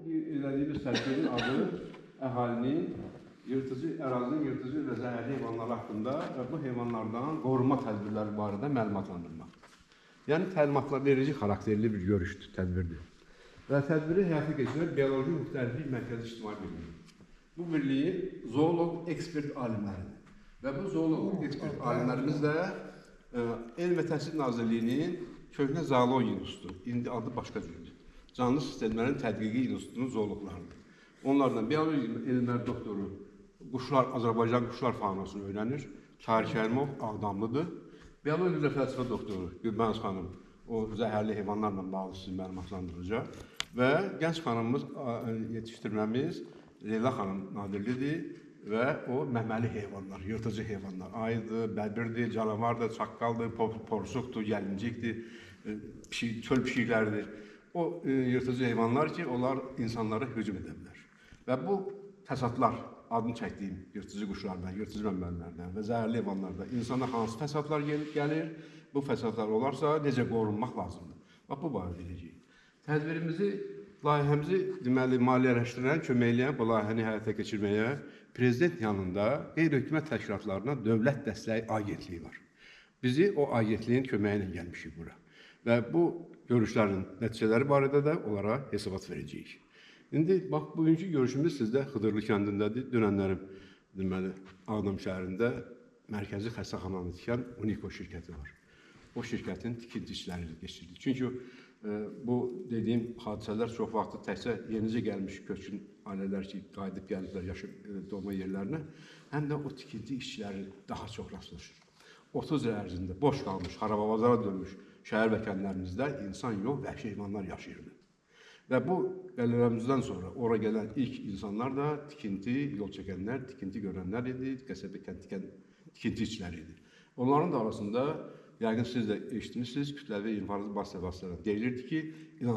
elədiyimiz tədbirin adı əhalinin ərazinin yırtıcı və zəhərli heyvanları haqqında və bu heyvanlardan qorunma tədbirləri barədə məlumatlandırmaq. Yəni, təlimatlar verici xarakterli bir görüşdür, tədbirdir. Və tədbiri həyata keçirən Bioloji Müxtəliflik Mərkəzi İctimai Birliyi. Bu birliyin zooloq ekspert alimləridir. Və bu zooloq ekspert alimlərimiz də Elm və Təhsil Nazirliyinin köhnə zoologiya institutu, indi adı başqa cürdür. Canlı sistemlərin tədqiqi institutunun zooloqlarıdır. Onlardan bioloji elmlər doktoru Azərbaycan quşlar faunasını öyrənir. Tahir Kərimov Ağdamlıdır. Bioloji üzrə fəlsəfə doktoru Gülbəniz xanım o zəhərli heyvanlarla bağlı sizi məlumatlandıracaq. Və gənc xanımımız, yetişdirməmiz Leyla xanım Nadirlidir və o məməli heyvanlar, yırtıcı heyvanlar, ayıdır, bəbirdir, canavardır, çaqqaldır, porsuqdur, gəlincikdir, çöl pişiklərdir. O yırtıcı heyvanlar ki, onlar insanlara hücum edə bilər. Və bu fəsadlar, adını çəkdiyim yırtıcı quşlardan, yırtıcı məməlilərdən və zəhərli heyvanlardan insana hansı fəsadlar gəlir, bu fəsadlar olarsa necə qorunmaq lazımdır? Bax, bu barədə edəcəyik. Tədbirimizi, layihəmizi deməli, maliyyələşdirən, köməkləyən bu layihəni həyata keçirməyə Prezident yanında qeyri-hökumət təşkilatlarına Dövlət Dəstəyi Agentliyi var. Bizi o agentliyin köməyi ilə gəlmişik bura. Və bu görüşlərin nəticələri barədə də onlara hesabat verəcəyik. İndi, bax, bugünkü görüşümüz sizdə Xıdırlı kəndindədir. Dünənlərim, deməli, Ağdam şəhərində mərkəzi xəstəxananı tikən Uniko şirkəti var. O şirkətin tikinti işlərini geçirdik. Çünki bu dediyim hadisələr çox vaxtı təkcə yenicə gəlmiş köçkün ailələr ki, qayıdıb gəliblər doğma yerlərinə, həm də o tikinti işçiləri daha çox rastlaşır. 30 il ərzində boş qalmış, xarababazara dönmüş şəhər və kəndlərimizdə insan yox, vəhşi heyvanlar yaşayırdı. Və bu qələmimizdən sonra ora gələn ilk insanlar da tikinti, yol çəkənlər, tikinti görənlər idi, qəsəbə tikinti işçiləri idi. Onların da arasında, yəqin siz də eşitmişsiniz, kütləvi informasiya vasitələrində deyilirdi ki,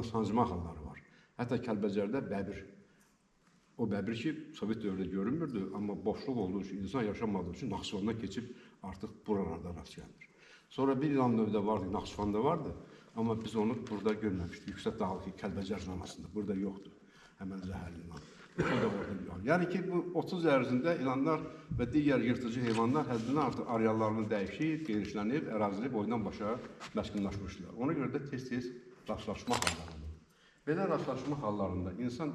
sancma halları var. Hətta Kəlbəcərdə bəbir. O bəbir ki, Sovet dövrdə görünmürdü, amma boşluq olduğu üçün, insan yaşamadığı üçün Naxçıvandan keçib artıq buralarda rast gəlir. Sonra bir ilan növdə vardı, Naxçıvanda vardı, amma biz onu burada görməmişdik. Yüksək dağlı Kəlbəcər zonasında, burada yoxdur, həmən zəhərli ilan. Yəni ki, bu 30 il ərzində ilanlar və digər yırtıcı heyvanlar həddindən artıq areallarını dəyişib, genişlənib, ərazili boydan başa məskunlaşmışdılar. Ona görə də tez-tez rastlaşma halları olur. Belə rastlaşma hallarında insan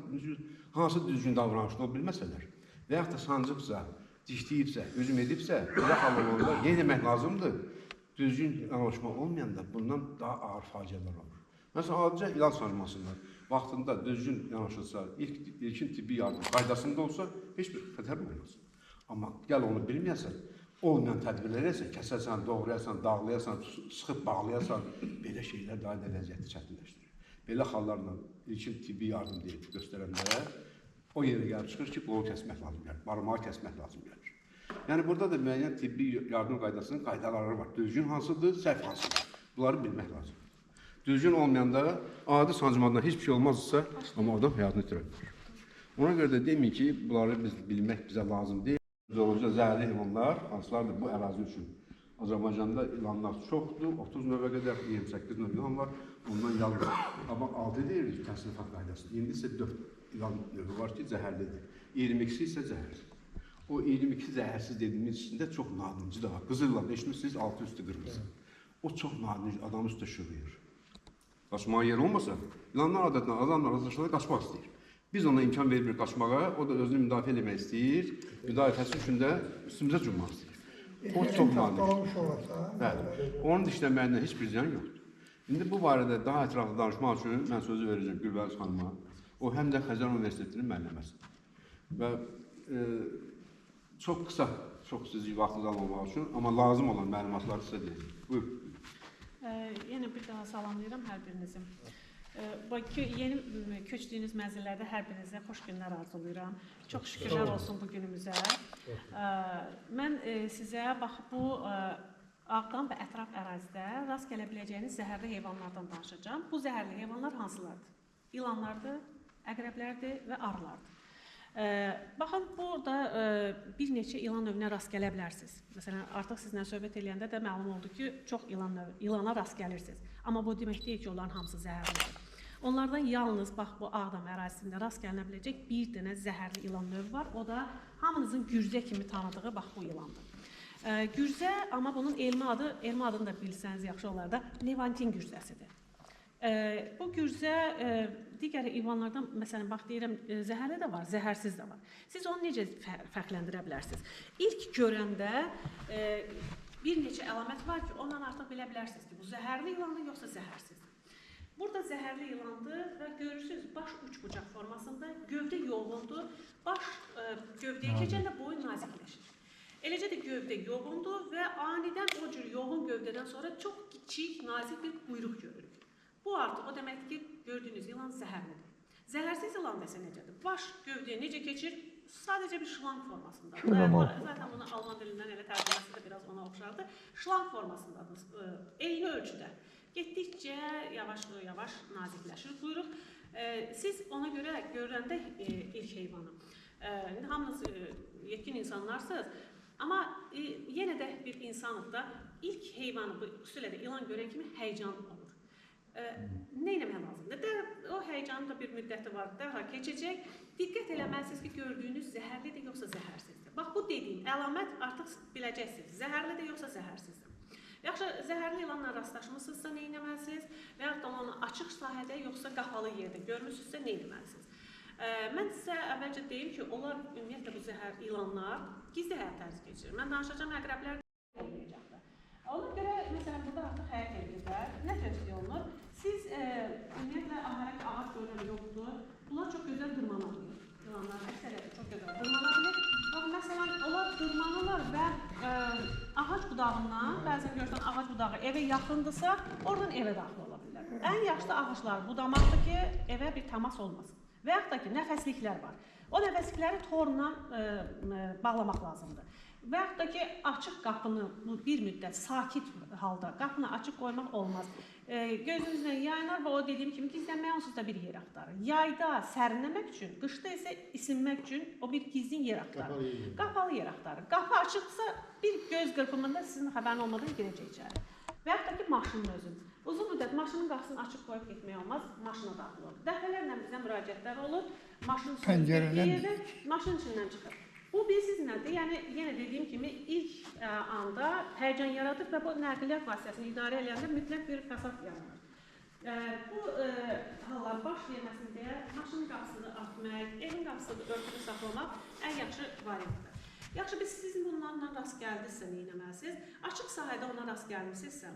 hansı düzgün davranışını bilməsələr və yaxud da sancıbsa, dişləyibsə, hücum edibsə, belə hal olanda nə demək lazımdır? Düzgün yanaşma olmayanda bundan daha ağır faciələr olur. Məsələn, adicə ilan sancmasından vaxtında düzgün yanaşılsa, ilkin tibbi yardım qaydasında olsa, heç bir xətər olmaz. Amma gəl onu bilməyəsən, olmayan tədbirlər etsən, kəsəsən, doğrayasan, dağlayasan, sıxıb bağlayasan, belə şeylər daha da vəziyyəti çətinləşdirir. Belə xallarla ilkin tibbi yardım deyib göstərəndə o yerə gəlib çıxır ki, qolu kəsmək lazım gəlir, barmağı kəsmək lazım gəlir. Yəni, burada da müəyyən tibbi yardım qaydasının qaydaları var. Düzgün hansıdır, səhv hansıdır? Bunları bilmək lazım. Düzgün olmayanda adi sancmadan heç bir şey olmazsa, amma adam həyatını itirə bilir. Ona görə də demək ki, bunları biz bilmək bizə lazım deyil. Zoologiya zəhərli heyvanlar hansılardır bu ərazi üçün? Azərbaycanda ilanlar çoxdur, 30 növə qədər, 28 növ ilan var, ondan yalnız. Amma 6 deyirik təsnifat qaydası. İndi isə 4 ilan növü var ki, zəhərlidir. 22-si isə zəhərsiz. O 22 zəhərsiz dediyimiz içində çox nadinci də var. Qızırlar, eşitmişsiniz, altı üstü qırmızı. O çox nadinci, adam üstə şığıyır. Qaçmağa yer olmasa, ilanlar adətən adamla razılaşmadan qaçmaq istəyir. Biz ona imkan vermirik qaçmağa, o da özünü müdafiə etmək istəyir, müdafiəsi üçün də üstümüzə cümmaq istəyir. O çox nadir. Bəli, onun dişləməyində heç bir ziyan yoxdur. İndi bu barədə daha ətraflı danışmaq üçün mən sözü verəcəm Gülbəniz xanıma. O həm də Xəzər Universitetinin müəlliməsidir. Və çox qısa, çox sizi vaxtınızı almamaq üçün, amma lazım olan məlumatları sizə deyəcəm. Buyur. Yenə bir daha salamlayıram hər birinizi. Yeni köçdüyünüz mənzillərdə hər birinizə xoş günlər arzulayıram. Çox şükürlər olsun bu günümüzə. Mən sizə bax bu Ağdam və ətraf ərazidə rast gələ biləcəyiniz zəhərli heyvanlardan danışacağım. Bu zəhərli heyvanlar hansılardır? İlanlardır, əqrəblərdir və arılardır. Baxın, burada bir neçə ilan növünə rast gələ bilərsiniz. Məsələn, artıq sizinlə söhbət edəndə də məlum oldu ki, çox ilana rast gəlirsiniz. Amma bu demək deyil ki, onların hamısı zəhərlidir. Onlardan yalnız bax bu Ağdam ərazisində rast gəlinə biləcək bir dənə zəhərli ilan növü var. O da hamınızın gürzə kimi tanıdığı bax bu ilandır. Gürzə, amma bunun elmi adını da bilsəniz yaxşı olar da Levantin gürzəsidir. Bu gürzə digər heyvanlardan, məsələn, bax deyirəm, zəhərli də var, zəhərsiz də var. Siz onu necə fərqləndirə bilərsiniz? İlk görəndə bir neçə əlamət var ki, ondan artıq bilə bilərsiniz ki, bu zəhərli ilandır, yoxsa zəhərsizdir. Burada zəhərli ilandır və görürsünüz, baş uç-bucaq formasında, gövdə yoğundur, baş gövdəyə keçəndə boyun nazikləşir. Eləcə də gövdə yoğundur və anidən o cür yoğun gövdədən sonra çox kiçik, nazik bir quyruq görürük. Bu artıq o deməkdir ki, gördüyünüz ilan zəhərlidir. Zəhərsiz ilan desə necədir? Baş gövdəyə necə keçir? Sadəcə bir şlanq formasındadır. Zaten bunu Alman dilindən elə tərcüməsi də biraz ona oxşardır. Şlanq formasındadır, eyni ölçüdə. Getdikcə yavaş-yavaş nazikləşir quyruq. Siz ona görə görəndə ilk heyvanı, hamınız yetkin insanlarsınız, amma yenə də bir insanıq da ilk heyvanı, xüsusilə də ilan görən kimi həyəcan olur. Nə etmək lazımdır? O həyəcanın da bir müddəti var, dərhal keçəcək. Diqqət eləməlisiniz ki, gördüyünüz zəhərlidir, yoxsa zəhərsizdir. Bax, bu dediyim əlamət artıq biləcəksiniz, zəhərlidir, yoxsa zəhərsizdir. Yaxşı, zəhərli ilanla rastlaşmısınızsa nə etməlisiniz? Və yaxud da onu açıq sahədə, yoxsa qapalı yerdə görmüsünüzsə nə etməlisiniz? Mən sizə əvvəlcə deyim ki, onlar ümumiyyətlə bu zəhərli ilanlar gizli həyat tərzi keçirir. Mən danışacağım əqrəblər olmayacaqdır. Ona görə, məsələn, burada artıq həyat edirlər. Nə tövsiyə olunur? Siz ümumiyyətlə ahərək ağac görən yoxdur. Bunlar çox gözəl dırmanabilir. İlanlar əksəriyyəti çox gözəl dırmanabilir. Bax, məsələn, onlar dırmanırlar və ağac budağından, bəzən görürsən ağac budağı evə yaxındırsa, oradan evə daxil ola bilirlər. Ən yaxşı ağacları budamaqdır ki, evə bir təmas olmasın. Və yaxud da ki, nəfəsliklər var. O nəfəslikləri torla bağlamaq lazımdır. Və yaxud da ki, açıq qapını bir müddət sakit halda qapını açıq qoymaq olmaz. Gözünüzlə yayınar və o dediyim kimi gizlənmək onsuz da bir yer axtarır. Yayda sərinləmək üçün, qışda isə isinmək üçün o bir gizlin yer axtarır. Qapalı yer axtarır. Qapı açıqsa bir göz qırpımında sizin xəbərin olmadan girəcək içəri. Və yaxud da ki, maşının özün. Uzun müddət maşının qapısını açıq qoyub getmək olmaz, maşına daxil olur. Dəfələrlə bizə müraciətlər olur, maşının içindən çıxır. Bu bilirsiniz nədir? Yəni, yenə dediyim kimi ilk anda həyəcan yaradır və bu nəqliyyat vasitəsini idarə edəndə mütləq bir fəsad yaranır. Bu hallar baş verməsin deyə maşının qapısını örtmək, evin qapısını örtülü saxlamaq ən yaxşı variantdır. Yaxşı, biz sizin bunlarla rast gəldinizsə nə etməlisiniz? Açıq sahədə ona rast gəlmisinizsə,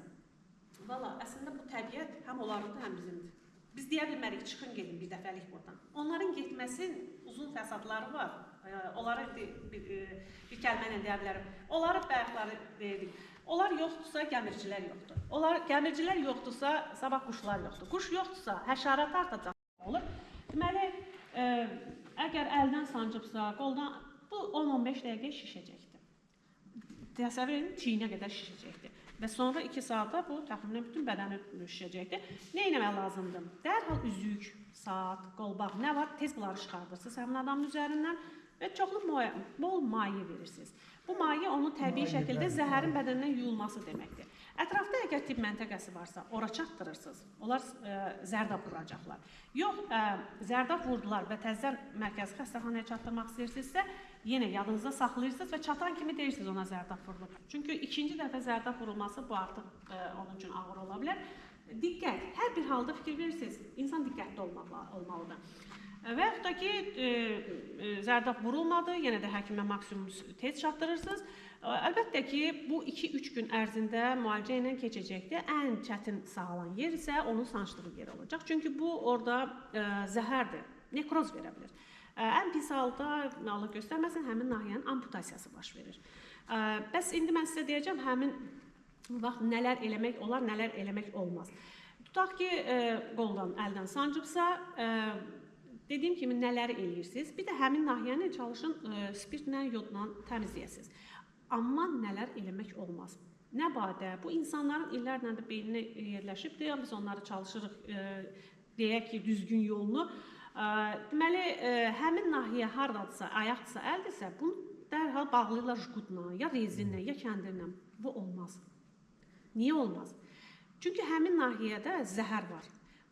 valla, əslində bu təbiət həm onlarındır, həm bizimdir. Biz deyə bilmərik, çıxın gedin bir dəfəlik buradan. Onların getməsinin uzun fəsadları var. Onları bir kəlmə ilə deyə bilərəm. Onları bayaqları verdik. Onlar yoxdursa, gəmiricilər yoxdur. Gəmiricilər yoxdursa, sabah quşlar yoxdur. Quş yoxdursa, həşərat artacaq olur. Deməli, əgər əldən sancıbsa, qoldan, bu 10-15 dəqiqə şişəcəkdir. Təsəvvür edin, çiyinə qədər şişəcəkdir. Və sonra 2 saatda bu təxminən bütün bədəni şişəcəkdir. Nə etmək lazımdır? Dərhal üzük, saat, qolbaq, nə var? Tez bunları çıxardırsınız həmin adamın üzərindən və çoxlu bol maye verirsiniz. Bu maye onun təbii şəkildə zəhərin bədənindən yuyulması deməkdir. Ətrafda əgər tibb məntəqəsi varsa, ora çatdırırsınız. Onlar zərdab vuracaqlar. Yox, zərdab vurdular və təzədən mərkəzi xəstəxanaya çatdırmaq istəyirsinizsə, yenə yadınızda saxlayırsınız və çatan kimi deyirsiniz ona zərdab vurulub. Çünki ikinci dəfə zərdab vurulması bu artıq onun üçün ağır ola bilər. Diqqət, hər bir halda fikir verirsiniz, insan diqqətli olmalıdır. Və yaxud da ki, zərdab vurulmadı, yenə də həkimə maksimum tez çatdırırsınız. Əlbəttə ki, bu 2-3 gün ərzində müalicə ilə keçəcəkdir. Ən çətin sağalan yer isə onun sancdığı yer olacaq. Çünki bu orada zəhərdir, nekroz verə bilir. Ən pis halda, Allah göstərməsin, həmin nahiyənin amputasiyası baş verir. Bəs indi mən sizə deyəcəm, həmin vaxt nələr eləmək olar, nələr eləmək olmaz. Tutaq ki, qoldan, əldən sancıbsa, dediyim kimi nələri eləyirsiniz? Bir də həmin nahiyəni çalışın spirtlə, yodla təmizləyəsiniz. Amma nələr eləmək olmaz. Nə badə, bu insanların illərlə də beyninə yerləşibdir, biz onları çalışırıq, deyək ki, düzgün yolunu. Deməli, həmin nahiyə haradadırsa, ayaqdırsa, əldirsə, bunu dərhal bağlayırlar jgutla, ya rezinlə, ya kəndirlə. Bu olmaz. Niyə olmaz? Çünki həmin nahiyədə zəhər var.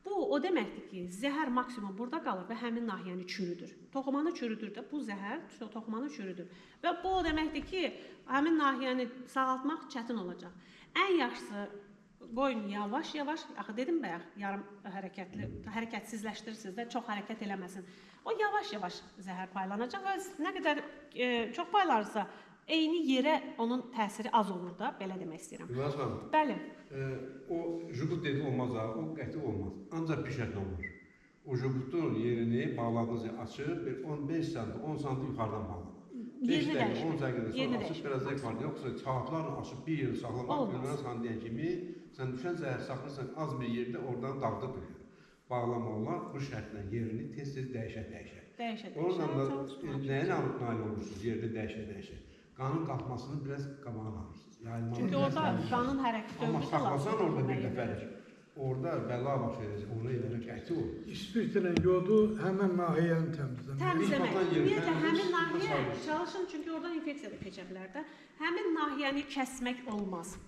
Bu o deməkdir ki, zəhər maksimum burada qalır və həmin nahiyəni çürüdür. Toxumanı çürüdür də, bu zəhər toxumanı çürüdür. Və bu o deməkdir ki, həmin nahiyəni sağaltmaq çətin olacaq. Ən yaxşısı qoyun yavaş-yavaş, axı dedim bayaq, yarım hərəkətsizləşdirirsiniz də, çox hərəkət eləməsin. O yavaş-yavaş zəhər paylanacaq və nə qədər çox paylarsa, eyni yerə onun təsiri az olur da, belə demək istəyirəm. Gülnaz xanım, Bəli. o jubut dedi olmaz ha, o qəti olmaz. Ancaq bir şərtlə olur. O jubutun yerini bağladığınız açıb, 15 sm, 10 sm yuxarıdan bağlamaq. 5 dəqiqə, 10 dəqiqədən sonra açıb, biraz da yuxarıdan, yoxsa saatlarla açıb bir yeri saxlamaq, Gülnaz xanım deyən kimi, sən düşən zəhər saxlayırsan az bir yerdə oradan dağda duruyor. Bağlamalar bu şərtlə yerini tez-tez dəyişək. Oradan da nəyə nail olursunuz yerini dəyişək? Qanın qalxmasını biraz qabağına alırsınız. Çünki orada qanın hərəkəti amma saxlasan orada bir dəfəlik, orada bəla baş verəcək, onu eləmək qəti olur. İspirtlə yodu həmən nahiyəni təmizləmək. Təmizləmək. Ümumiyyətlə, həmin nahiyə çalışın, çünki oradan infeksiya da keçə bilər də. Həmin nahiyəni kəsmək olmaz.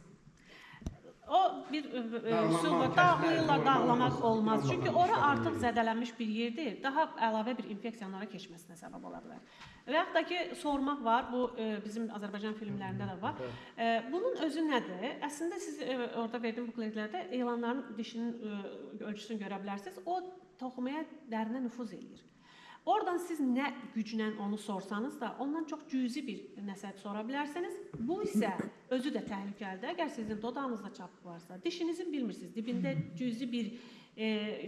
O bir üsulla, dağlamaq olmaz. Çünki ora artıq zədələnmiş bir yerdir. Daha əlavə bir infeksiyalara keçməsinə səbəb ola bilər. Və yaxud da ki, sormaq var, bu bizim Azərbaycan filmlərində də var. Bunun özü nədir? Əslində siz orada verdiyim bukletlərdə elanların dişinin ölçüsünü görə bilərsiniz. O toxumaya dərinə nüfuz eləyir. Oradan siz nə güclə onu sorsanız da, ondan çox cüzi bir nəsə sora bilərsiniz. Bu isə özü də təhlükəlidir. Əgər sizin dodağınızda çapıq varsa, dişinizin bilmirsiniz, dibində cüzi bir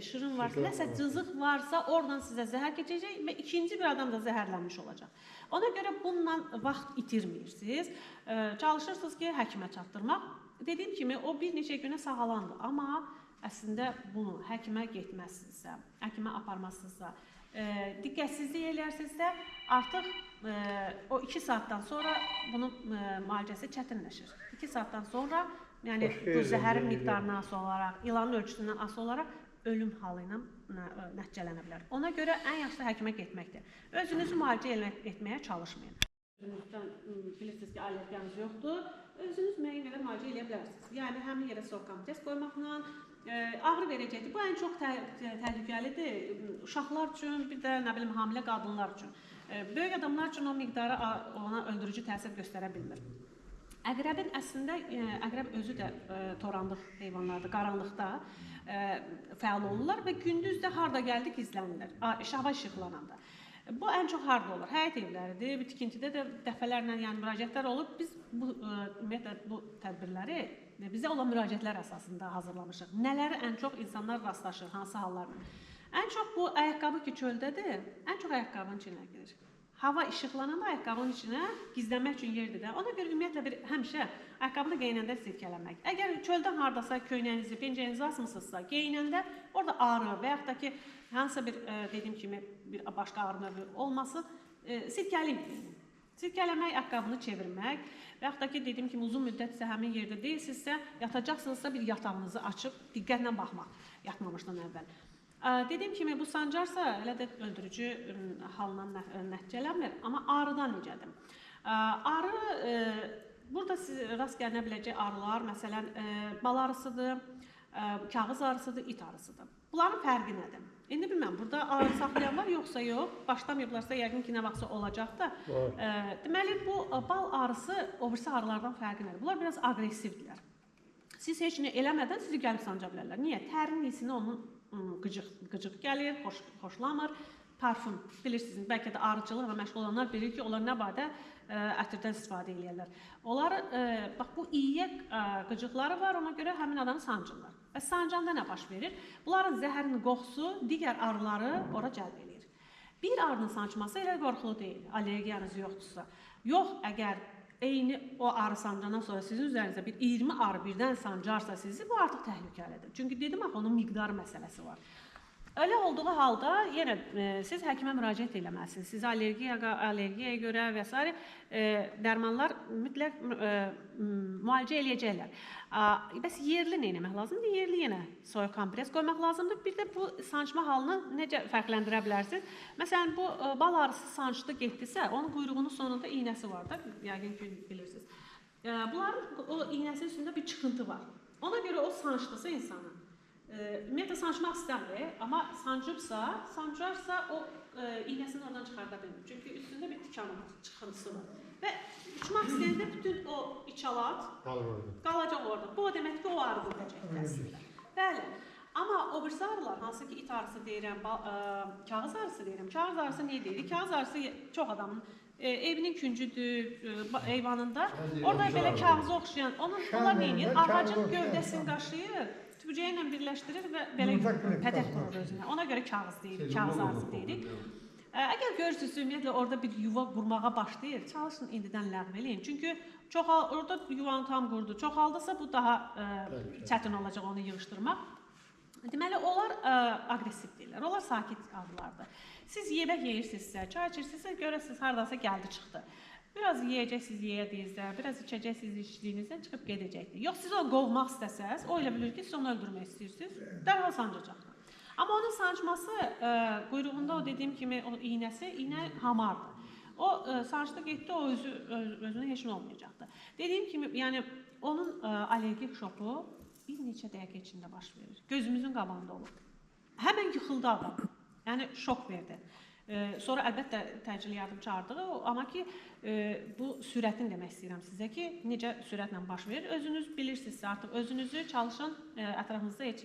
şırın varsa, nəsə cızıq varsa, oradan sizə zəhər keçəcək və ikinci bir adam da zəhərlənmiş olacaq. Ona görə bununla vaxt itirmirsiniz. Çalışırsınız ki, həkimə çatdırmaq. Dediyim kimi, o bir neçə günə sağalandır. Amma əslində bunu həkimə getməzsinizsə, həkimə aparmazsınızsa, diqqətsizlik eləyərsinizsə, artıq o 2 saatdan sonra bunun müalicəsi çətinləşir. 2 saatdan sonra, yəni bu zəhərin miqdarından asılı olaraq, ilanın ölçüsündən asılı olaraq ölüm halı ilə nəticələnə bilər. Ona görə ən yaxşı həkimə getməkdir. Özünüzü müalicə etməyə çalışmayın. Özünüzdən bilirsiniz ki, allergiyanız yoxdur. Özünüz müəyyən qədər müalicə edə bilərsiniz. Yəni, həmin yerə sorqan test qoymaqla ağrı verəcəkdir. Bu ən çox təhlükəlidir. Uşaqlar üçün, bir də nə bilim, hamilə qadınlar üçün. Böyük adamlar üçün o miqdarı ona öldürücü təsir göstərə bilmir. Əqrəbin əslində, əqrəb özü də torandıq heyvanlardır, qaranlıqda fəal olurlar və gündüz də harda gəldi gizlənirlər, hava işıqlananda. Bu ən çox harda olur? Həyət evləridir, tikintidə də dəfələrlə müraciətlər olub. Biz ümumiyyətlə bu tədbirləri bizə olan müraciətlər əsasında hazırlamışıq. Nələri ən çox insanlar rastlaşır, hansı hallarla? Ən çox bu ayaqqabı ki çöldədir, ən çox ayaqqabının içinə girir. Hava işıqlananda ayaqqabının içinə gizlənmək üçün yerdir də. Ona görə ümumiyyətlə həmişə ayaqqabını geyinəndə silkələmək. Əgər çöldən hardasa köynəyinizi, pencəyinizi asmısınızsa, geyinəndə orada ağrı və yaxud da ki, hansısa bir dediyim kimi bir başqa ağrı növü olması silkələyin. Silkələmək, ayaqqabını çevirmək və yaxud da ki, dediyim kimi uzun müddətsə həmin yerdə deyilsinizsə, yatacaqsınızsa bir yatağınızı açıb diqqətlə baxmaq yatmamışdan əvvəl. Dediyim kimi, bu sancarsa elə də öldürücü halından nəticələnmir, amma ağrıdan necədir? Ağrı, burada rast gəlinə biləcək ağrılar, məsələn, bal ağrısıdır, kağız ağrısıdır, it ağrısıdır. Bunların fərqi nədir? İndi bilməm, burada ağrı saxlayan var, yoxsa yox, başlamayıblarsa yəqin ki, nə vaxtsa olacaq da. Deməli, bu bal ağrısı o birisi ağrılardan fərqi nədir? Bunlar biraz aqressivdirlər. Siz heç nə eləmədən sizi gəlib sanca bilərlər. Niyə? Tərin hissini onun qıcıq gəlir, xoşlamır. Parfüm, bilirsiniz, bəlkə də ağrıcılıqla məşğul olanlar bilir ki, onlar nə badə ətirdən istifadə edirlər. Onlar, bax, bu iyyə qıcıqları var, ona görə həmin adamı sancırlar. Və sancanda nə baş verir? Bunların zəhərinin qoxusu digər arıları ora cəlb edir. Bir arının sancması elə qorxulu deyil, allergiyanız yoxdursa. Yox, əgər eyni o arı sancandan sonra sizin üzərinizə bir 20 arı birdən sancarsa sizi, bu artıq təhlükəlidir. Çünki dedim axı, onun miqdarı məsələsi var. Öyle olduğu halda yenə siz həkimə müraciət eləməlisiniz. Sizi allergiyaya görə və s. Dərmanlar mütləq müalicə eləyəcəklər. Bəs yerli nə etmək lazımdır? Yerli yenə soyuq kompres qoymaq lazımdır. Bir də bu sancma halını necə fərqləndirə bilərsiniz? Məsələn, bu bal arısı sancdı getdisə, onun quyruğunun sonunda iynəsi var da, yəqin ki bilirsiniz. Bunların o iynəsinin üstündə bir çıxıntı var. Ona görə o sancdısa insanı, Ümumiyyətlə sancmaq istəmir, amma sancarsa o iynəsini oradan çıxarda bilmir. Çünki üstündə bir tikan çıxıntısı var. Və uçmaq istəyəndə bütün o içalat qalacaq orada. Bu o demək ki, o ağrı edəcək təsvirlə. Bəli. Amma o birisi ağrılar, hansı ki it ağrısı deyirəm, kağız ağrısı deyirəm. Kağız ağrısı niyə deyirik? Kağız ağrısı çox adamın evinin küncüdür, eyvanında. Orada belə kağıza oxşayan, onlar nə edir? Ağacın gövdəsini qaşıyır, tücəyə ilə birləşdirir və belə pətək qurur özünə. Ona görə kağız deyirik, kağız ağrısı deyirik. Əgər görürsünüz, ümumiyyətlə orada bir yuva qurmağa başlayır, çalışın indidən ləğv eləyin. Çünki orada yuvanı tam qurdu. Çoxaldısa bu daha çətin olacaq onu yığışdırmaq. Deməli, onlar aqressivdirlər, onlar sakit ağrılardır. Siz yemək yeyirsinizsə, çay içirsinizsə, görəsiniz, haradasa gəldi, çıxdı. Biraz yeyəcəksiniz yeyədiyinizdə, biraz içəcəksiniz içdiyinizdən çıxıb gedəcəkdir. Yox, siz onu qovmaq istəsəz, o elə bilir ki, siz onu öldürmək istəyirsiniz, dərhal sancacaqdır. Amma onun sancması, quyruğunda o dediyim kimi, o iynə hamardır. O sancdı getdi, o özünə heç nə olmayacaqdır. Dediyim kimi, yəni onun allergik şoku bir neçə dəqiqə içində baş verir. Gözümüzün qabağında olur. Həmən yıxıldı adam. Yəni şok verdi. Sonra əlbəttə təcili yardım çağırdığı, amma ki bu sürətini demək istəyirəm sizə ki, necə sürətlə baş verir. Özünüz bilirsinizsə, artıq özünüzü çalışın, ətrafınızda heç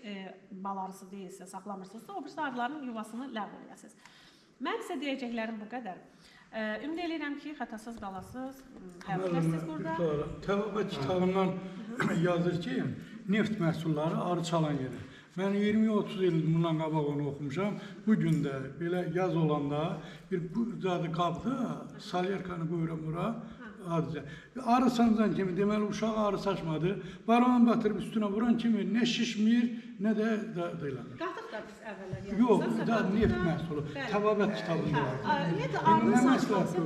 bal arısı deyilsə, saxlamırsınızsa, o birisi arıların yuvasını ləğv edəsiniz. Mən sizə deyəcəklərim bu qədər. Ümid edirəm ki, xətasız qalasınız, həvəsləsiniz burada. Təvəbbət kitabından yazır ki, neft məhsulları arı çalan yeri. Mən 20-30 il bundan qabaq onu oxumuşam. Bugün də belə yaz olanda bir zadı qabda salyarkanı qoyuram bura. Arı sancan kimi, deməli uşaq arı saçmadı. Baronu batırıb üstünə vuran kimi nə şişmir, nə də dıylanır. Qatıq da biz əvvəllər yazmışıq. Yox, neft məhsulu. Təvəbbət kitabında var. Ümumiyyətlə, arının saçması...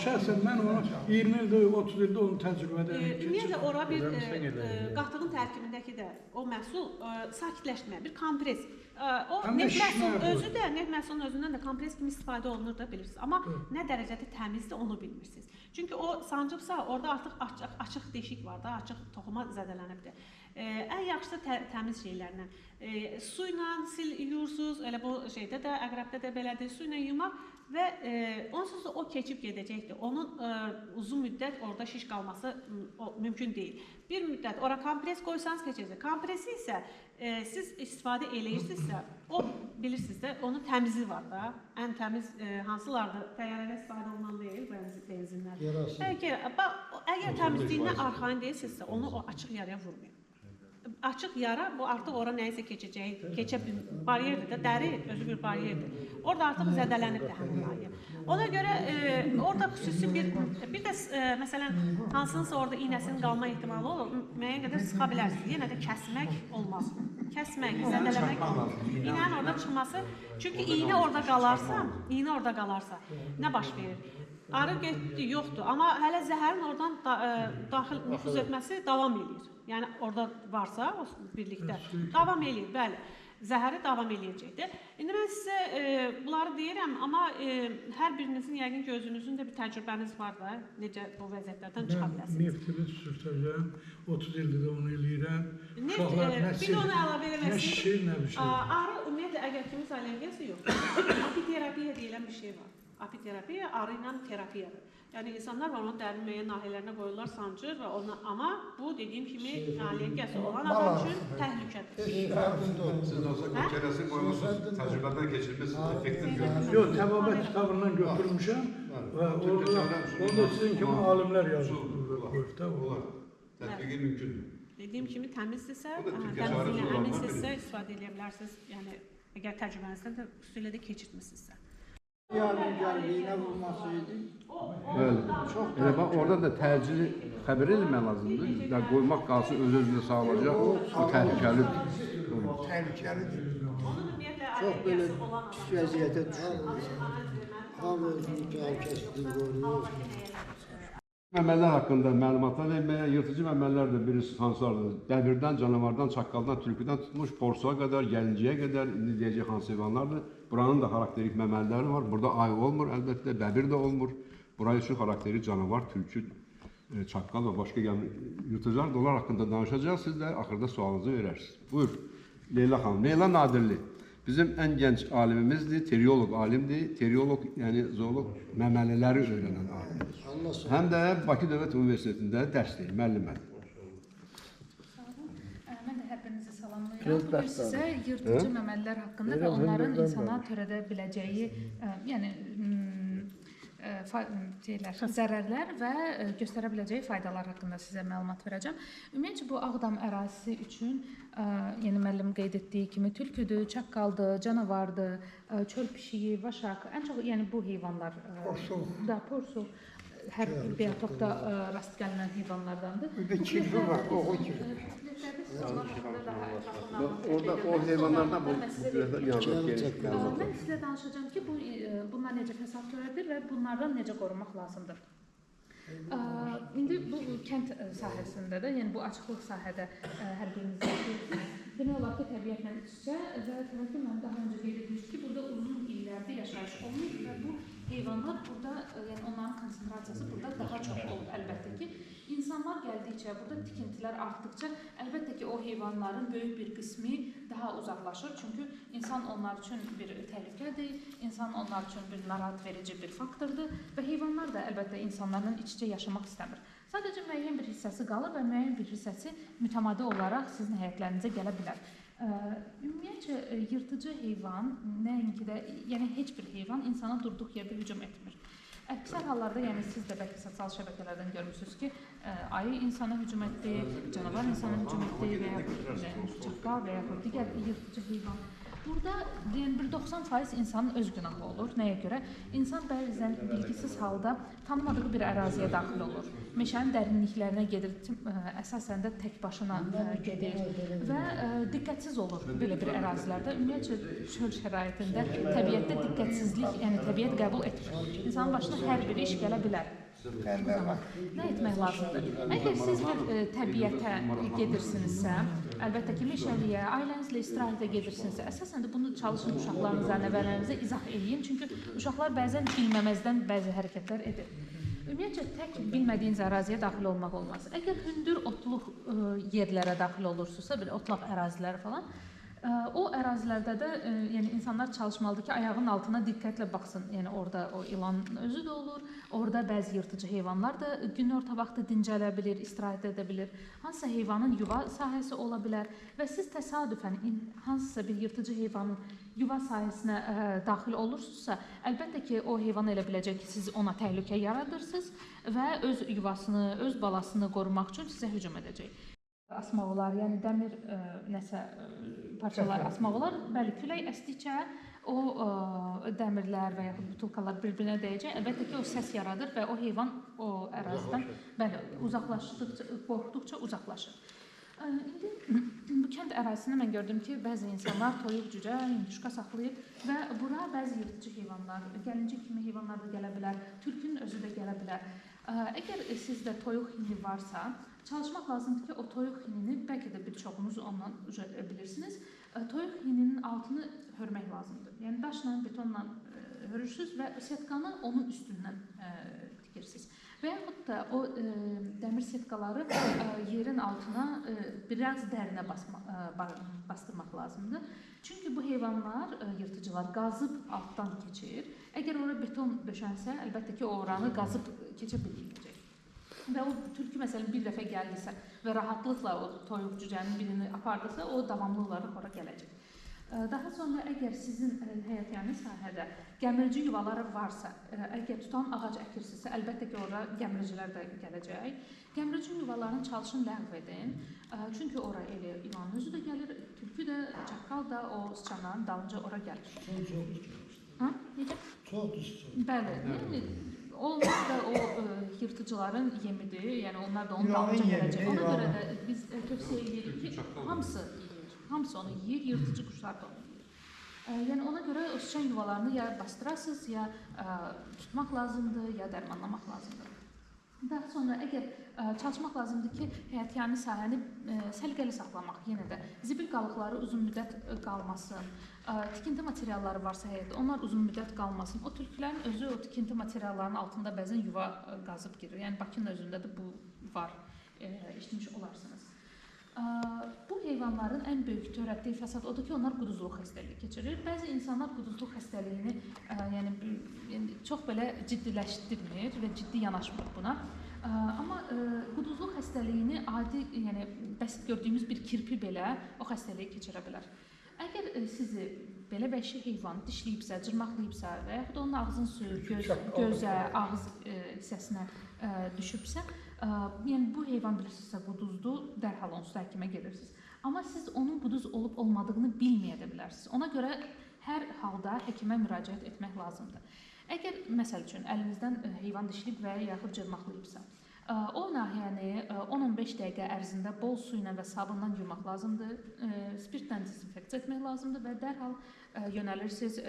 Şəxsən mən onu 20 ildə, 30 ildə onu təcrübədə... Ümumiyyətlə, ora bir qatığın tərkibindəki də o məhsul sakitləşdirmək, bir kompres. O neft məhsulun özündən də kompres kimi istifadə olunur da bilirsiniz. Amma nə dərəcədə təmizdir onu bilmirsiniz. Çünki o sancıbsa, orada artıq açıq deşik var da, açıq toxuma zədələnibdir. Ən yaxşısı təmiz şeylərlə. Su ilə yuyursunuz, elə bu şeydə də, əqrəbdə də belədir, su ilə yumaq və onsuz da o keçib gedəcəkdir. Onun uzun müddət orada şiş qalması mümkün deyil. Bir müddət ora kompres qoysanız keçəcək. Kompresi isə siz istifadə eləyirsinizsə, o bilirsiniz də, onun təmizi var da. Ən təmiz hansılardır? Təyyarədə istifadə olunan deyil, benzinlər. Əgər təmizliyindən arxain deyilsinizsə, onu o açıq yaraya vurmayın. Açıq yara, bu artıq ora nəyisə keçə bariyerdir də, dəri özü bir bariyerdir. Orada artıq zədələnibdir həmin ayı. Ona görə orada xüsusi bir də məsələn, hansınsa orada iynəsinin qalma ehtimalı olur, müəyyən qədər sıxa bilərsiniz. Yenə də kəsmək olmaz. Kəsmək, zədələmək olmaz. İynənin orada çıxması, çünki iynə orada qalarsa, nə baş verir? Arı getdi, yoxdur, amma hələ zəhərin oradan daxil nüfuz etməsi davam edir. Yəni orada varsa birlikdə davam eləyir, bəli. Zəhəri davam eləyəcəkdir. İndi mən sizə bunları deyirəm, amma hər birinizin yəqin ki, özünüzün də bir təcrübəniz var da, necə bu vəziyyətlərdən çıxa biləsiniz. Neftimi sürtəcəm, 30 ildir də onu eləyirəm. Bir də onu əlavə eləməsiniz. Nə şişir, nə bir şey. Arı, ümumiyyətlə, əgər kimis allergiyası yoxdur, apiterapiya deyilən bir şey var. Apiterapiya arı ilə terapiyadır. Yəni insanlar var, onu dərin müəyyən nahiyələrinə qoyurlar, sancır və amma bu dediyim kimi allergiyası olan adam üçün təhlükədir. Siz olsa götürəsi qoyulursunuz, təcrübədən keçirmişsiniz, effektiv görürsünüz. Yox, təvəbbət kitabından götürmüşəm və onda sizin kimi alimlər yazır. Olar, tətbiqi mümkündür. Dediyim kimi təmizdirsə, təmizliyə əminsinizsə istifadə edə bilərsiniz. Yəni, əgər təcrübənizdən də xüsusilə də keçirtmişsinizsə. Yarın gəlməyinə vurmasıydı. Bəli. Elə bax, orada da təcili xəbər eləmək lazımdır. Ya qoymaq qalsa öz-özünə sağlayacaq, o təhlükəlidir. Təhlükəlidir. Çox belə pis vəziyyətə düşür. Hamı özünü təhlükəsizliyi qoruyur. Məməllər haqqında məlumatlar verməyə, yırtıcı məməllər də birisi hansılardır. Dəvirdən, canavardan, çaqqaldan, tülküdən tutmuş, porsuğa qədər, gəlinciyə qədər, indi deyəcək hansı heyvanlardır. Buranın da xarakterik məməlləri var. Burada ayı olmur, əlbəttə, dəvir də olmur. Burayı üçün xarakterik canavar, tülkü, çaqqal və başqa yırtıcılar da onlar haqqında danışacaq. Siz də axırda sualınızı verərsiniz. Buyur. Leyla xanım. Leyla Nadirli. Bizim ən gənc alimimizdir, teriolog alimdir. Teriolog, yəni zoolog məməliləri öyrənən alimdir. Həm də Bakı Dövlət Universitetində dərs deyir, müəllimədir. Mən də hər birinizi salamlayıram. Bugün sizə yırtıcı məməlilər haqqında və onların insana törədə biləcəyi, yəni zərərlər və göstərə biləcəyi faydalar haqqında sizə məlumat verəcəm. Ümumiyyətcə bu Ağdam ərazisi üçün, yəni müəllim qeyd etdiyi kimi tülküdür, çaqqaldır, canavardır, çöl pişiyi, vaşaq, ən çox yəni bu heyvanlar, porsuq, hər biotopda rast gəlinən heyvanlardandır. Bir də kirpi var, qoğu kirpi. Orada o heyvanlardan bu yazılıb Mən sizə danışacağım ki, bunlar necə fəsad törədir və bunlardan necə qorunmaq lazımdır. İndi bu kənd sahəsində də, yəni bu açıqlıq sahədə hər biriniz yaşayırsınız. Demək olar ki, təbiətlə iç-içə və təbii ki, mən daha öncə qeyd etmişdim ki, burada uzun illərdir yaşayış olunur və bu heyvanlar burada, yəni onların konsentrasiyası burada daha çox olur əlbəttə ki. İnsanlar gəldikcə, burada tikintilər artdıqca, əlbəttə ki, o heyvanların böyük bir qismi daha uzaqlaşır. Çünki insan onlar üçün bir təhlükədir, insan onlar üçün bir narahat verici bir faktordur və heyvanlar da əlbəttə insanlarla iç-içə yaşamaq istəmir. Sadəcə müəyyən bir hissəsi qalır və müəyyən bir hissəsi mütəmadi olaraq sizin həyətlərinizə gələ bilər. Ümumiyyətcə, yırtıcı heyvan, nəinki də, yəni heç bir heyvan insana durduq yerdə hücum etmir. Əksər hallarda, yəni siz də bəlkə sosial şəbəkələrdən görmüsünüz ki, ayı insana hücum etdi, canavar insana hücum etdi və yaxud çaqqal və yaxud digər yırtıcı heyvan. Burada yəni, 90% insanın öz günahı olur. Nəyə görə? İnsan bəzən bilgisiz halda tanımadığı bir əraziyə daxil olur. Meşənin dərinliklərinə gedir, əsasən də tək başına gedir və diqqətsiz olur belə bir ərazilərdə. Ümumiyyətcə, çöl şəraitində təbiətdə diqqətsizlik, yəni təbiət qəbul etmir. İnsanın başına hər bir iş gələ bilər. Nə etmək lazımdır? Əgər siz bir təbiətə gedirsinizsə, əlbəttə ki, meşəliyə, ailənizlə istirahətə gedirsinizsə, əsasən də bunu çalışın uşaqlarınıza, nəvələrinizə izah edin. Çünki uşaqlar bəzən bilməməzdən bəzi hərəkətlər edir. Ümumiyyətcə, tək bilmədiyiniz əraziyə daxil olmaq olmaz. Əgər hündür otluq yerlərə daxil olursunuzsa, bir otlaq ərazilər falan, o ərazilərdə də yəni insanlar çalışmalıdır ki, ayağının altına diqqətlə baxsın. Yəni orada o ilan özü də olur, orada bəzi yırtıcı heyvanlar da günorta vaxtı dincələ bilir, istirahət edə bilir. Hansısa heyvanın yuva sahəsi ola bilər və siz təsadüfən hansısa bir yırtıcı heyvanın yuva sahəsinə daxil olursunuzsa, əlbəttə ki, o heyvan elə biləcək ki, siz ona təhlükə yaradırsınız və öz yuvasını, öz balasını qorumaq üçün sizə hücum edəcək. Asmaq olar, yəni dəmir nəsə parçalar asmaq olar. Bəli, külək əsdikcə o dəmirlər və yaxud butulkalar bir-birinə dəyəcək. Əlbəttə ki, o səs yaradır və o heyvan o ərazidən bəli, uzaqlaşdıqca, qorxduqca uzaqlaşır. İndi bu kənd ərazisində mən gördüm ki, bəzi insanlar toyuq cücə, yumuşqa saxlayıb və bura bəzi yırtıcı heyvanlar, gəlincik kimi heyvanlar da gələ bilər, tülkünün özü də gələ bilər. Əgər sizdə toyuq hini varsa, çalışmaq lazımdır ki, o toyuq hinini, bəlkə də bir çoxunuz ondan bilirsiniz, toyuq hininin altını hörmək lazımdır. Yəni daşla, betonla hörürsünüz və setkanı onun üstündən tikirsiniz. Və yaxud da o dəmir setkaları yerin altına biraz dərinə bastırmaq lazımdır. Çünki bu heyvanlar, yırtıcılar qazıb altdan keçir. Əgər ora beton döşənsə, əlbəttə ki, o oranı qazıb keçə bilməyəcək. Və o tülkü məsələn bir dəfə gəldisə və rahatlıqla o toyuq cücənin birini apardısa, o davamlı olaraq ora gələcək. Daha sonra əgər sizin həyətyanı sahədə gəmirici yuvaları varsa, əgər tutan ağac əkirsinizsə, əlbəttə ki, ora gəmiricilər də gələcək. Gəmirici yuvalarını çalışın ləğv edin. Çünki ora elə ilanın özü də gəlir, tülkü də, çaqqal da o sıçanların dalınca ora gəlir. Necə? Bəli, yəni onlar da o yırtıcıların yemidir, yəni onlar da onun dalınca gələcək. Ona görə də biz tövsiyə edirik ki, hamısı onu yeyir, yırtıcı quşlar da onu yeyir. Yəni ona görə o sıçan yuvalarını ya bastırasınız, ya tutmaq lazımdır, ya dərmanlamaq lazımdır. Daha sonra əgər çalışmaq lazımdır ki, həyətyanı sahəni səliqəli saxlamaq, yenə də zibil qalıqları uzun müddət qalmasın, tikinti materialları varsa həyətdə, onlar uzun müddət qalmasın. O tülkülərin özü o tikinti materiallarının altında bəzən yuva qazıb girir. Yəni Bakının özündə də bu var, eşitmiş olarsınız. Bu heyvanların ən böyük törətdiyi fəsad odur ki, onlar quduzluq xəstəliyi keçirir. Bəzi insanlar quduzluq xəstəliyini yəni çox belə ciddiləşdirmir və ciddi yanaşmır buna. Amma quduzluq xəstəliyini adi, yəni bəsit gördüyümüz bir kirpi belə o xəstəliyi keçirə bilər. Əgər sizi belə vəhşi heyvan dişləyibsə, cırmaqlayıbsa və yaxud onun ağzının suyu gözə, ağız hissəsinə düşübsə, yəni bu heyvan bilirsinizsə quduzdur, dərhal onsuz həkimə gedirsiniz. Amma siz onun quduz olub olmadığını bilməyə də bilərsiniz. Ona görə hər halda həkimə müraciət etmək lazımdır. Əgər məsəl üçün əlinizdən heyvan dişləyib və yaxud cırmaqlayıbsa, o nahiyəni 10-15 dəqiqə ərzində bol su ilə və sabunla yumaq lazımdır, spirtlə dezinfeksiya etmək lazımdır və dərhal yönəlirsiniz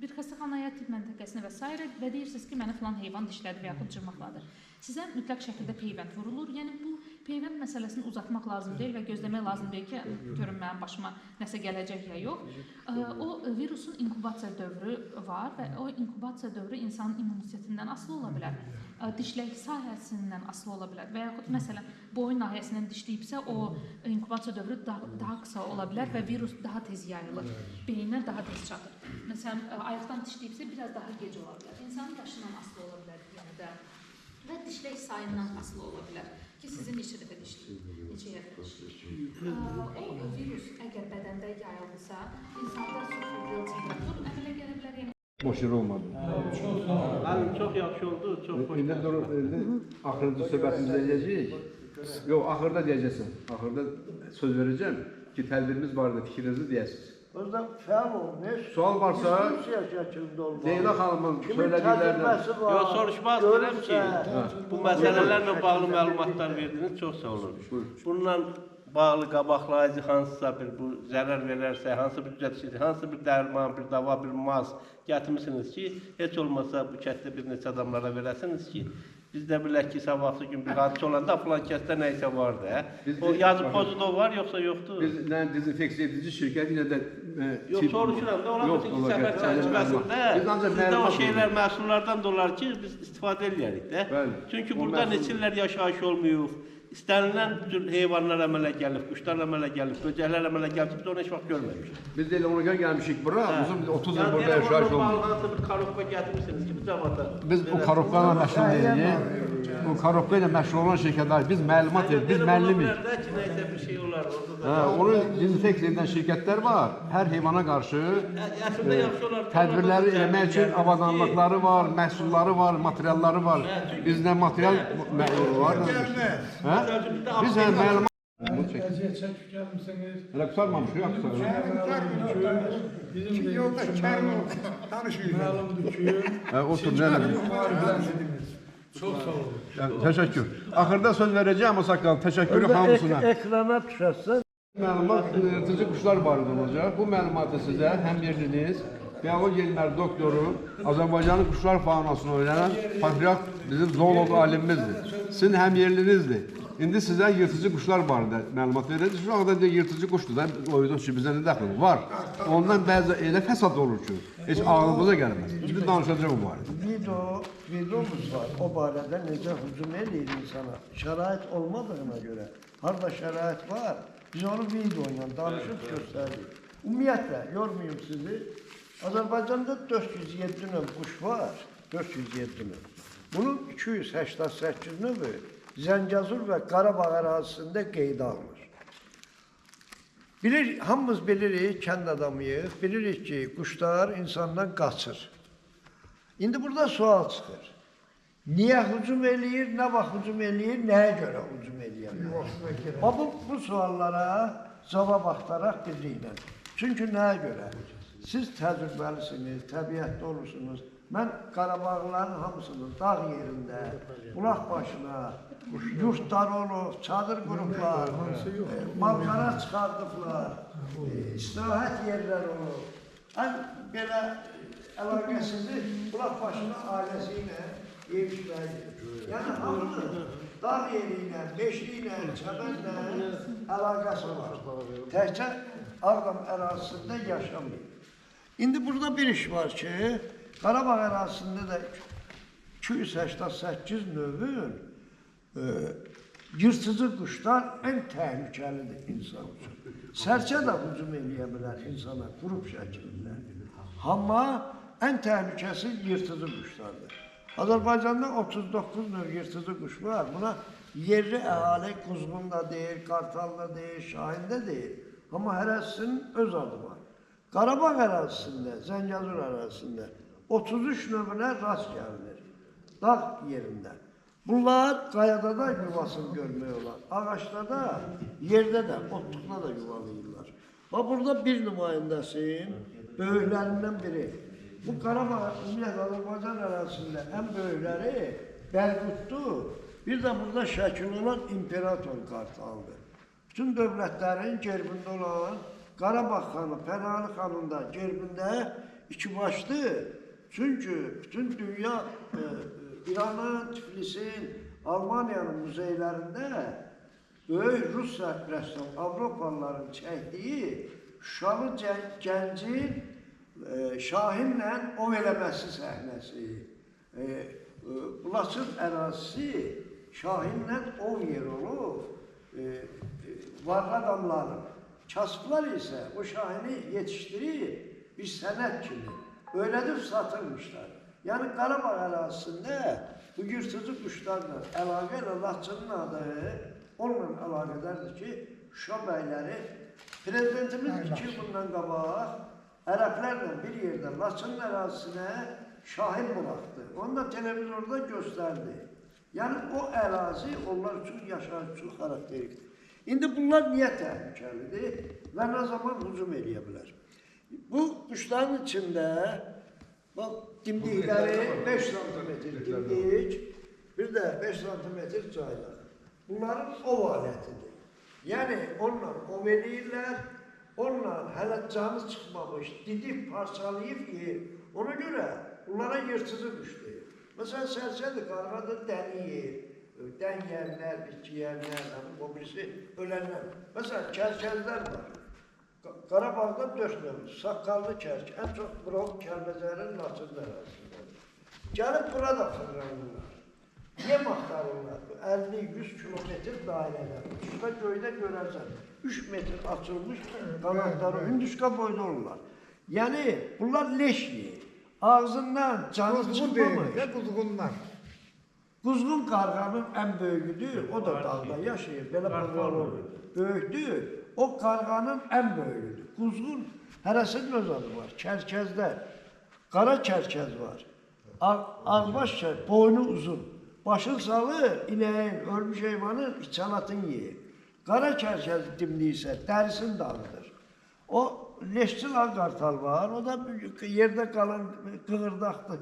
bir xəstəxanaya, tibb məntəqəsinə və s. və deyirsiniz ki, məni filan heyvan dişlədi və yaxud cırmaqladı. Sizə mütləq şəkildə peyvənd vurulur. Yəni bu peyvənd məsələsini uzatmaq lazım deyil və gözləmək lazım deyil ki, görün mənim başıma nəsə gələcək ya yox. O virusun inkubasiya dövrü var və o inkubasiya dövrü insanın immunisitetindən asılı ola bilər. Dişlək sahəsindən asılı ola bilər və yaxud məsələn boyun nahiyəsindən dişləyibsə o inkubasiya dövrü daha qısa ola bilər və virus daha tez yayılır, beyninə daha tez çatır. Məsələn ayaqdan dişləyibsə biraz daha gec ola bilər. İnsanın yaşından asılı ola bilər yəni də və dişlək sayından asılı ola bilər ki, sizin neçə dəfə dişləyir, neçə yerdə dişləyir. O virus əgər bədəndə yayılırsa, insanda sufril temperatur əmələ gələ bilər. Yəni boş yer olmadı. Çox yaxşı oldu, çox xoş. İndi durub, axırıncı söhbətimizi eləyəcəyik. Yox, axırda deyəcəksən. Axırda söz verəcəm ki, tədbirimiz barədə fikrinizi deyəsiniz. Özden fəal olmuş. Sual varsa, Diskusiya şəklində olmalı. Leyla xanımın Kimin söylədiklərindən. təcrübəsi var? Yox, soruşmaq istəyirəm ki, bu məsələlərlə bağlı məlumatlar verdiniz, çox sağ olun. Bununla bağlı qabaqlayıcı hansısa bir bu zərər verərsə, hansı bir düzəltişdir, hansı bir dərman, bir dava, bir maz gətirmisiniz ki, heç olmasa bu kənddə bir neçə adamlara verəsiniz ki, biz də bilək ki, sabahsı gün bir hadisə olanda filan kəsdə nə isə var da. O yazı pozulu var, yoxsa yoxdur? Biz nə dezinfeksiya edici şirkət, yenə də Yox, soruşuram da, ola ki, səfər çərçivəsində sizdə o şeylər məhsullardan da olar ki, biz istifadə edərik də. Çünki burada neçələr yaşayış olmuyor. İstənilən tür heyvanlar əmələ gəlib, quşlar əmələ gəlib, böcəklər əmələ gəlib, biz onu heç vaxt görməmişik. Biz də elə ona görə gəlmişik bura, uzun 30 il burada yaşayış olmuyor. Hansı bir karofka gətirmişsiniz ki, biz cavada. Biz bu karofka ilə məşğul deyirik. Bu karofka ilə məşğul olan şirkətlər, biz məlumat edirik, biz müəllimik. Nəysə bir şey olar orada da. Onu dezinfeksiya edən şirkətlər var, hər heyvana qarşı Əslində yaxşı olar. tədbirləri eləmək üçün avadanlıqları var, məhsulları var, materialları var. Bizdə material var. Hə? Biz həm məlumat... Əziyyət çəkib gəlmisiniz. Hələ qusarmamışıq, ya qusarmamışıq. Bizim də Yolda Kərim danışıyor. məlumdur ki, Otur, nə demək? müharibələrimiz. Çox sağ olun. Təşəkkür. Axırda söz verəcəyim Sakal, təşəkkürü hamısına. Ekrana düşərsən. Məlumat yırtıcı quşlar barədə olacaq. Bu məlumatı sizə həm verdiniz, biologiya elmləri doktoru, Azərbaycanın quşlar faunasını öyrənən patriarx bizim zooloq alimimizdir. Sizin həm yerlinizdir. İndi sizə yırtıcı quşlar barədə məlumat verəcək. Şu anda deyək, yırtıcı quşdur da, o yüzden ki, bizə nə dəxli var. Ondan bəzi elə fəsad olur ki, heç ağlımıza gəlməz. İndi danışacaq o barədə. Videomuz var. O barədə necə hücum edir insana. Şərait olmadığına görə. Harada şərait var, biz onu video ilə danışıb göstəririk. Ümumiyyətlə, yormayayım sizi. Azərbaycanda 407 növ kuş var. 407 növ. Bunun 288 növü Zəngəzur və Qarabağ ərazisində qeydə alınır. Hamımız bilirik, kənd adamıyıq, bilirik ki, quşlar insandan qaçır. İndi burada sual çıxır. Niyə hücum eləyir, nə vaxt hücum eləyir, nəyə görə hücum eləyir? Bu suallara cavab axtaraq birliklə. Çünki nəyə görə? Siz təcrübəlisiniz, təbiətdə olursunuz. Mən Qarabağlıların hamısını dağ yerində, bulaq başına, yurtlar olub, çadır qurublar, malqara çıxardıblar, istirahət yerlər olub. Ən belə əlaqəsini bulaq başına ailəsi ilə yeyişməkdir. Yəni hamını dağ yeri ilə, beşli ilə, çəbənlə əlaqəsi var. Təkcə Ağdam ərazisində yaşamayıb. İndi burada bir iş var ki, Qarabağ ərazisində də 288 növün yırtıcı quşlar ən təhlükəlidir insan üçün. Sərçə də hücum eləyə bilər insana qrup şəklində. Amma ən təhlükəsi yırtıcı quşlardır. Azərbaycanda 39 növ yırtıcı quş var. Buna yerli əhali quzğun da deyil, qartal da deyil, şahin də deyil. Amma hərəsinin öz adı var. Qarabağ ərazisində, Zəngəzur ərazisində 33 növünə rast gəlinir. Dağ yerində. Bunlar qayada da yuvasını görmək olar. Ağaçda da, yerdə də, otluqda da yuvalayırlar. Bax, burada bir nümayəndəsin, böyüklərindən biri. Bu Qarabağ, ümumiyyətlə, Azərbaycan ərazisində ən böyükləri Bəlqutdur. Bir də burada şəkil olan İmperator Qartaldır. Bütün dövlətlərin gerbində olan Qarabağ xanı, Pənahlı xanın da gerbində iki başlı. Çünki bütün dünya İranın, Tiflisin, Almaniyanın muzeylərində böyük Rus rəssam Avropalıların çəkdiyi Şuşalı gəncin Şahinlə ov eləməsi səhnəsi. Laçın ərazisi Şahinlə ov yer olub. Varlı adamların. Kasıblar isə o Şahini yetişdirib bir sənət kimi öyrədib satırmışlar. Yəni Qarabağ ərazisində bu yırtıcı quşlarla əlaqə ilə Laçının adı onunla əlaqədərdir ki, Şuşa bəyləri prezidentimiz 2 il bundan qabaq ərəblərlə bir yerdə Laçının ərazisinə Şahin buraxdı. Onu da televizorda göstərdi. Yəni o ərazi onlar üçün yaşayış üçün xarakterikdir. İndi bunlar niyə təhlükəlidir və nə zaman hücum edə bilər? Bu quşların içində bax, dimdikləri 5 sm dimdik, bir də 5 sm caylaq. Bunların ov alətidir. Yəni onunla ov eləyirlər, onunla hələ canı çıxmamış, didib parçalayıb yeyir. Ona görə bunlara yırtıcı quş deyir. Məsələn, sərçədir, qarğadır, dəni yeyir. Dən yərlər, bitki yərlər, o birisi ölənlər. Məsələn, kərkəzlər var. Qarabağda 4 növdür. Saqqallı kərk, ən çox Qrov, Kəlbəcərin, Laçın ərazisindədir. Gəlib burada fırlanırlar. Yem axtarırlar. 50-100 kilometr dairələr. Uçda göydə görərsən, 3 metr açılmış qanatları, hündüşka boyda olurlar. Yəni, bunlar leş yeyir. Ağzından canı çıxmamış. Quzğunlar. Quzğun qarğanın ən böyüdür, o da dağda yaşayır, belə pırlar olur. Böyükdür, o qarğanın ən böyüdür. Quzğun hərəsinin öz adı var, kərkəzlər, qara kərkəz var, ağbaş kərkəz, boynu uzun. Başın salır, inəyin, ölmüş heyvanın içalatını yeyir. Qara kərkəz dimli isə dərisini dağıdır. O leşçil ağ qartal var, o da yerdə qalan qığırdaqdır,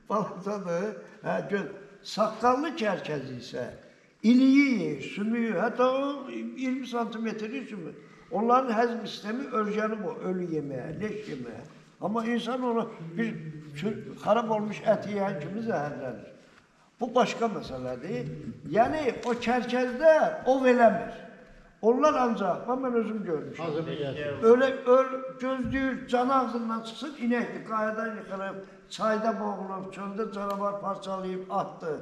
balacadır. Saqqallı kərkəz isə iliyi yeyir, sümüyü, hətta o 20 santimetri sümü. Onların həzm sistemi örgənib o, ölü yeməyə, leş yeməyə. Amma insan onu bir xarab olmuş ət yeyən kimi zəhərlənir. Bu başqa məsələdir. Yəni, o kərkəzlər ov eləmir. Onlar ancaq, mən özüm görmüşəm. Öyle gözləyir, can ağzından çıxsın, inəkdir, qayadan yıxılıb, çayda boğulub, çöldə canavar parçalayıb, attı.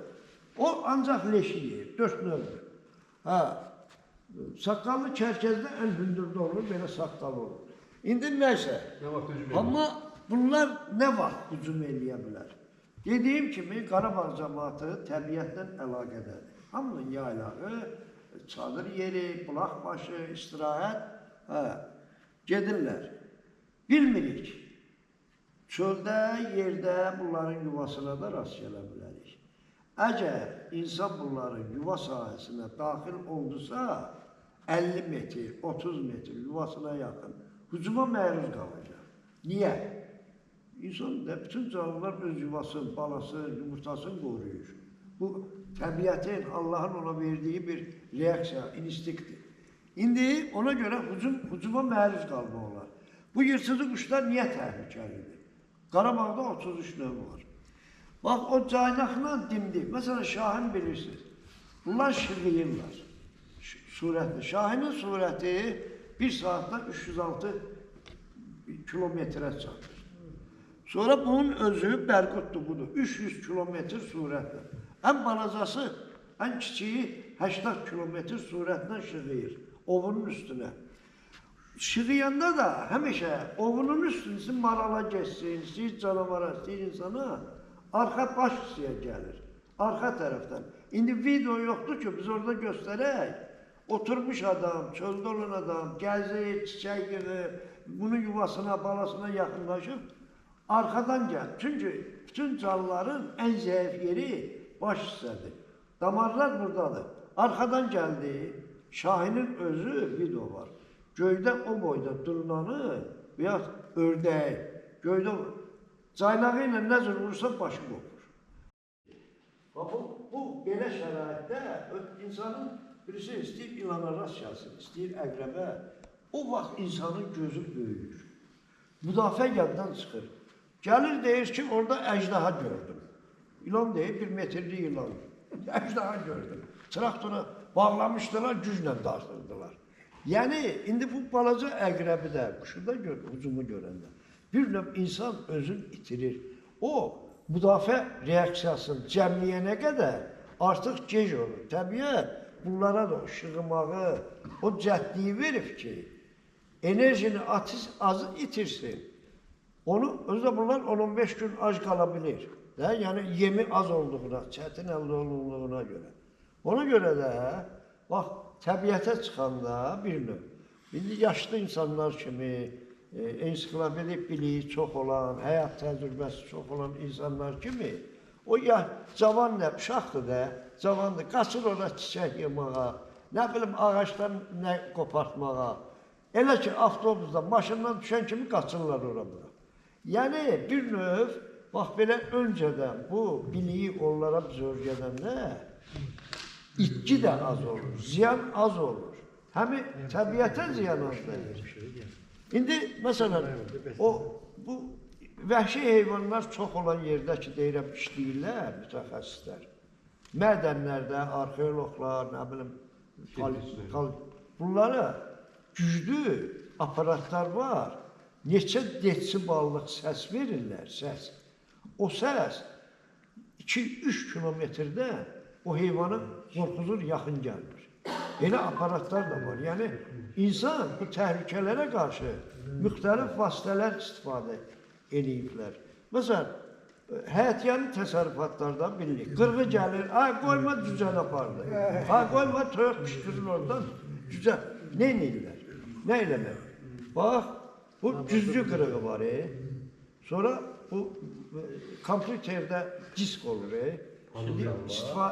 O ancaq leş yeyir, 4 növdür. Saqqallı kərkəzdə ən hündürdə olur, belə saqqal olur. İndi nəysə, amma bunlar nə vaxt hücum eləyə bilər? Dediyim kimi, Qarabağ cəmaatı təbiətlə əlaqədədir. Hamının yaylağı, çadır yeri, bulaq başı, istirahət, gedirlər. Bilmirik, çöldə, yerdə bunların yuvasına da rast gələ bilərik. Əgər insan bunların yuva sahəsinə daxil oldusa, 50 metr, 30 metr yuvasına yaxın hücuma məruz qalacaq. Niyə? İnsan da bütün canlılar öz yuvasını, balasını, yumurtasını qoruyur. Bu təbiətin, Allahın ona verdiyi bir reaksiya, instinktdir. İndi ona görə hücuma məruz qalma olar. Bu yırtıcı quşlar niyə təhlükəlidir? Qarabağda 33 növ var. Bax, o caynaqla dimdik. Məsələn, Şahin bilirsiniz. Bunlar şırğıyırlar. Surətli. Şahinin surəti 1 saatda 306 kilometrə çatır. Sonra bunun özü Bərqutdur budur. 300 kilometr surətli. Ən balacası Ən kiçiyi 80 kilometr sürətlə şığıyır ovunun üstünə. Şığıyanda da həmişə ovunun üstünü marala geçsin, istəyir canavara, istəyir insana, arxa baş hissəyə gəlir, arxa tərəfdən. İndi video yoxdur ki, biz orada göstərək. Oturmuş adam, çöldə olan adam, gəzir, çiçək yığır, bunun yuvasına, balasına yaxınlaşıb, arxadan gəl. Çünki bütün canlıların ən zəif yeri baş hissədir. Damarlar buradadır. Arxadan gəldi, Şahinin özü video var. Göydə o boyda durunanı veya ördəyi, göydə caylağı ilə nə cür vursa başı qopur. Bu belə şəraitdə insanın birisi istəyir ilana rast gəlsin, istəyir əqrəbə, o vaxt insanın gözü böyüyür. Müdafiə yaddan çıxır. Gəlir deyir ki, orada əjdaha gördüm. İlan deyir, 1 metrli ilan. Əjdaha gördüm. Traktora bağlamışdılar, güclə dartırdılar. Yəni, indi bu balaca əqrəbi də, quşu da hücumu görəndə, bir növ insan özünü itirir. O, müdafiə reaksiyasını cəmləyənə qədər artıq gec olur. Təbiət bunlara da o şığımağı, o cəhdliyi verib ki, enerjini azı itirsin. Onu, özdə bunlar 10-15 gün ac qala bilir. Yəni, yemi az olduğuna, çətin əldə olduğuna görə. Ona görə də, bax, təbiətə çıxanda bir növ, indi yaşlı insanlar kimi, ensiklopedi biliyi çox olan, həyat təcrübəsi çox olan insanlar kimi, o cavan nə, uşaqdır da, cavandır, qaçır orada çiçək yemağa, nə bilim ağaçdan nə qopartmağa. Elə ki, avtobusda, maşından düşən kimi qaçırlar ora-bura. Yəni, bir növ, bax, belə öncədən bu biliyi onlara biz öyrədəndə, İtki də az olur, ziyan az olur. Həmi təbiətə ziyan az deyir. İndi, məsələn, bu vəhşi heyvanlar çox olan yerdə ki, deyirəm, işləyirlər mütəxəssislər. Mədənlərdə, arxeologlar, nə bilim, bunlara güclü aparatlar var. Neçə desiballıq səs verirlər, səs. O səs 2-3 kilometrdə o heyvanı qorxuzur, yaxın gəlmir. Elə aparatlar da var. Yəni, insan bu təhlükələrə qarşı müxtəlif vasitələr istifadə ediblər. Məsələn, həyətyanı təsərrüfatlardan bilirik. Qırğı gəlir, ay qoyma cücən apardı. Ay qoyma toyuq pişkirir oradan, cücən. Nə edirlər? Nə eləmək? Bax, bu cüzlü qırığı var. Sonra bu kompüterdə disk olur. Şimdi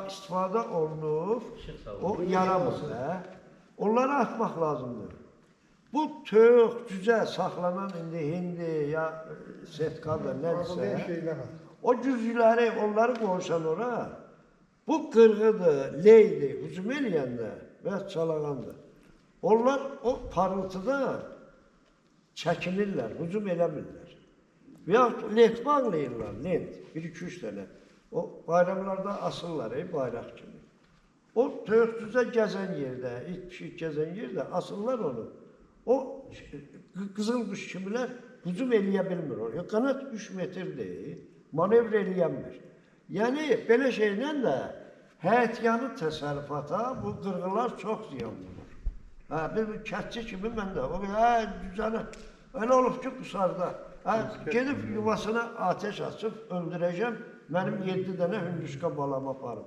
istifadə olunub, o yaramır da. Onları atmaq lazımdır. Bu toyuq, cücə saxlanan indi hindi ya setkadır, nədirsə, o cüzləri, onları qoysan ora, bu qırğıdır, leydir, hücum eləyəndə və çalağandır. Onlar o parıltıdan çəkinirlər, hücum eləmirlər. Və yaxud lent bağlayırlar, lent, 1-2-3 dənə. O bayramlarda asırlar, bayraq kimi. O toyuq-cüzə gəzən yerdə, it-pişik gəzən yerdə asırlar onu. O qızıl quş kimilər hücum eləyə bilmir oraya. Qanat 3 metrdir, manevr eləyənmir. Yəni, belə şeylə də həyətyanı təsərrüfata bu qırğılar çox ziyan vurur. Bir kətçi kimi mən də, cüzəni, elə olub ki, qusarda. Gedib yuvasına ateş açıb, öldürəcəm, mənim 7 dənə hündüşka balamı aparıb.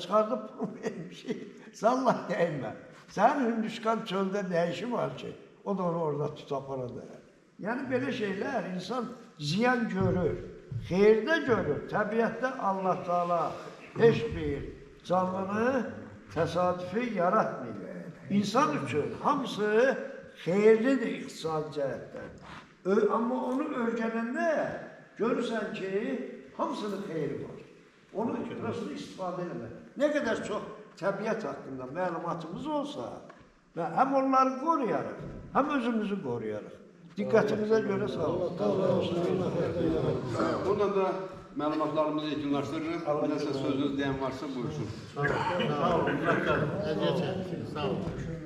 Çıxardıb, bir şey, sallah deyilmə. Sənin hündüşkan çöldə nə işi var ki, o da onu orada tutap orada. Yəni, belə şeylər insan ziyan görür, xeyirdə görür. Təbiətdə Allah Teala heç bir canlını təsadüfi yaratmıyor. İnsan üçün hamısı xeyirlidir iqtisadi cəhətdən. Amma onu öyrənəndə görürsən ki, hamısının xeyri var. Onu nasıl istifadə eləmək. Nə qədər çox təbiət haqqında məlumatımız olsa, həm onları qoruyarıq, həm özümüzü qoruyarıq. Diqqətinizə görə sağ olun. Buradan da məlumatlarımızı yekunlaşdırırıq. Nəsə sözünüz deyən varsa buyursun. Sağ olun. Sağ olun. Sağ olun.